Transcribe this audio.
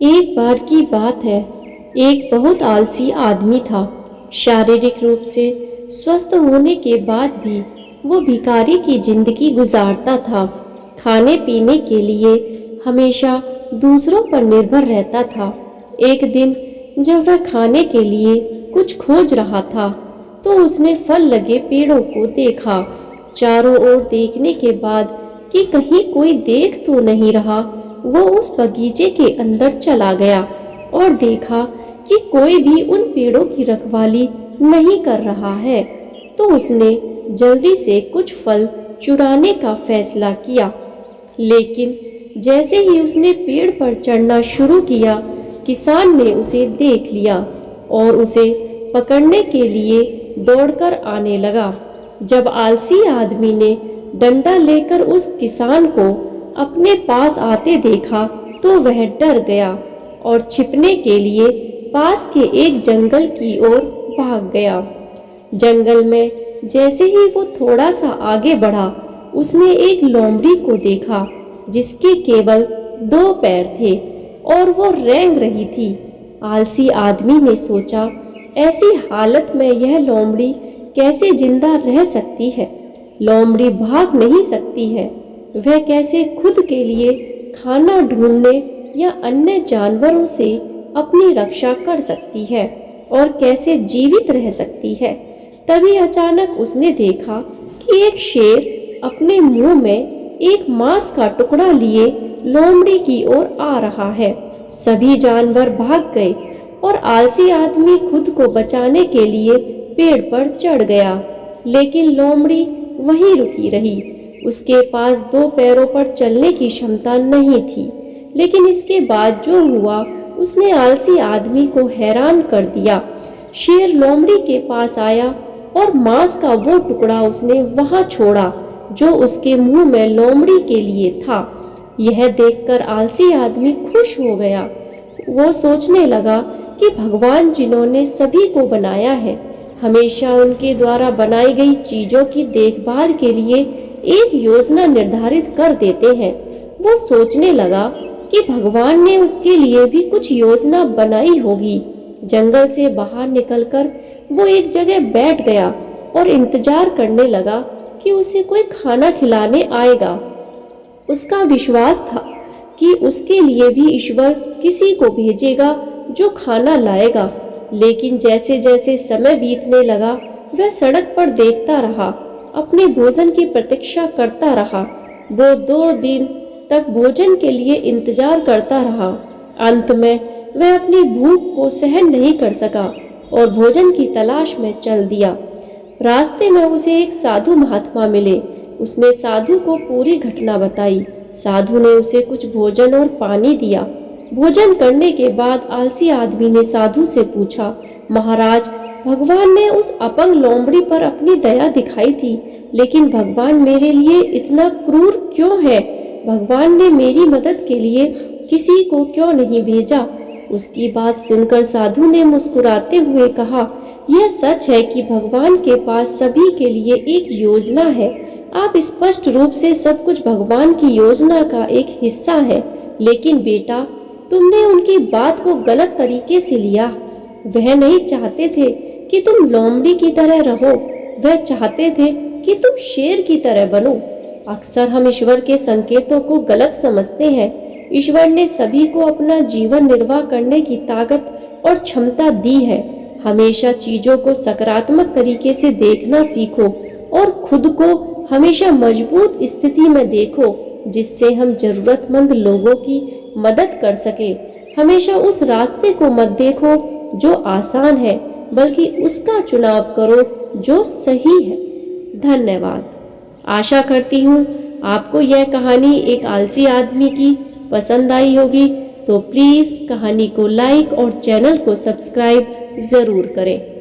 एक बार की बात है, एक बहुत आलसी आदमी था। शारीरिक रूप से स्वस्थ होने के बाद भी वो भिखारी की जिंदगी गुजारता था। खाने पीने के लिए हमेशा दूसरों पर निर्भर रहता था। एक दिन जब वह खाने के लिए कुछ खोज रहा था, तो उसने फल लगे पेड़ों को देखा। चारों ओर देखने के बाद कि कहीं कोई देख तो नहीं रहा, वो उस बगीचे के अंदर चला गया और देखा कि कोई भी उन पेड़ों की रखवाली नहीं कर रहा है। तो उसने जल्दी से कुछ फल चुराने का फैसला किया। लेकिन जैसे ही उसने पेड़ पर चढ़ना शुरू किया, किसान ने उसे देख लिया और उसे पकड़ने के लिए दौड़कर आने लगा। जब आलसी आदमी ने डंडा लेकर उस किसान को अपने पास आते देखा, तो वह डर गया और छिपने के लिए पास के एक जंगल की ओर भाग गया। जंगल में जैसे ही वो थोड़ा सा आगे बढ़ा, उसने एक लोमड़ी को देखा जिसके केवल 2 पैर थे और वो रेंग रही थी। आलसी आदमी ने सोचा, ऐसी हालत में यह लोमड़ी कैसे जिंदा रह सकती है? लोमड़ी भाग नहीं सकती है, वह कैसे खुद के लिए खाना ढूंढने या अन्य जानवरों से अपनी रक्षा कर सकती है और कैसे जीवित रह सकती है? तभी अचानक उसने देखा कि एक शेर अपने मुंह में एक मांस का टुकड़ा लिए लोमड़ी की ओर आ रहा है। सभी जानवर भाग गए और आलसी आदमी खुद को बचाने के लिए पेड़ पर चढ़ गया, लेकिन लोमड़ी वहीं रुकी रही। उसके पास 2 पैरों पर चलने की क्षमता नहीं थी, लेकिन इसके बाद जो हुआ उसने आलसी आदमी को हैरान कर दिया। शेर लोमड़ी के पास आया और मांस का वो टुकड़ा उसने वहां छोड़ा जो उसके मुंह में लोमड़ी के लिए था। यह देखकर आलसी आदमी खुश हो गया। वो सोचने लगा कि भगवान जिन्होंने सभी को बनाया है, हमेशा उनके द्वारा बनाई गई चीजों की देखभाल के लिए एक योजना निर्धारित कर देते हैं। वो सोचने लगा कि भगवान ने उसके लिए भी कुछ योजना बनाई होगी। जंगल से बाहर निकलकर वो एक जगह बैठ गया और इंतजार करने लगा कि उसे कोई खाना खिलाने आएगा। उसका विश्वास था कि उसके लिए भी ईश्वर किसी को भेजेगा जो खाना लाएगा। लेकिन जैसे जैसे समय बीतने लगा, वह सड़क पर देखता रहा, अपने भोजन की प्रतीक्षा करता रहा। वो 2 दिन तक भोजन के लिए इंतजार करता रहा। अंत में वह अपनी भूख को सहन नहीं कर सका और भोजन की तलाश में चल दिया। रास्ते में उसे एक साधु महात्मा मिले। उसने साधु को पूरी घटना बताई। साधु ने उसे कुछ भोजन और पानी दिया। भोजन करने के बाद आलसी आदमी ने साधु से पूछा, महाराज, भगवान ने उस अपंग लोमड़ी पर अपनी दया दिखाई थी, लेकिन भगवान मेरे लिए इतना क्रूर क्यों है? भगवान ने मेरी मदद के लिए किसी को क्यों नहीं भेजा? उसकी बात सुनकर साधु ने मुस्कुराते हुए कहा, यह सच है कि भगवान के पास सभी के लिए एक योजना है। आप स्पष्ट रूप से सब कुछ भगवान की योजना का एक हिस्सा है, लेकिन बेटा, तुमने उनकी बात को गलत तरीके से लिया। वह नहीं चाहते थे कि तुम लोमड़ी की तरह रहो, वह चाहते थे कि तुम शेर की तरह बनो। अक्सर हम ईश्वर के संकेतों को गलत समझते हैं। ईश्वर ने सभी को अपना जीवन निर्वाह करने की ताकत और क्षमता दी है। हमेशा चीजों को सकारात्मक तरीके से देखना सीखो और खुद को हमेशा मजबूत स्थिति में देखो, जिससे हम जरूरतमंद लोगों की मदद कर सके। हमेशा उस रास्ते को मत देखो जो आसान है, बल्कि उसका चुनाव करो जो सही है। धन्यवाद। आशा करती हूँ आपको यह कहानी एक आलसी आदमी की पसंद आई होगी। तो प्लीज़ कहानी को लाइक और चैनल को सब्सक्राइब ज़रूर करें।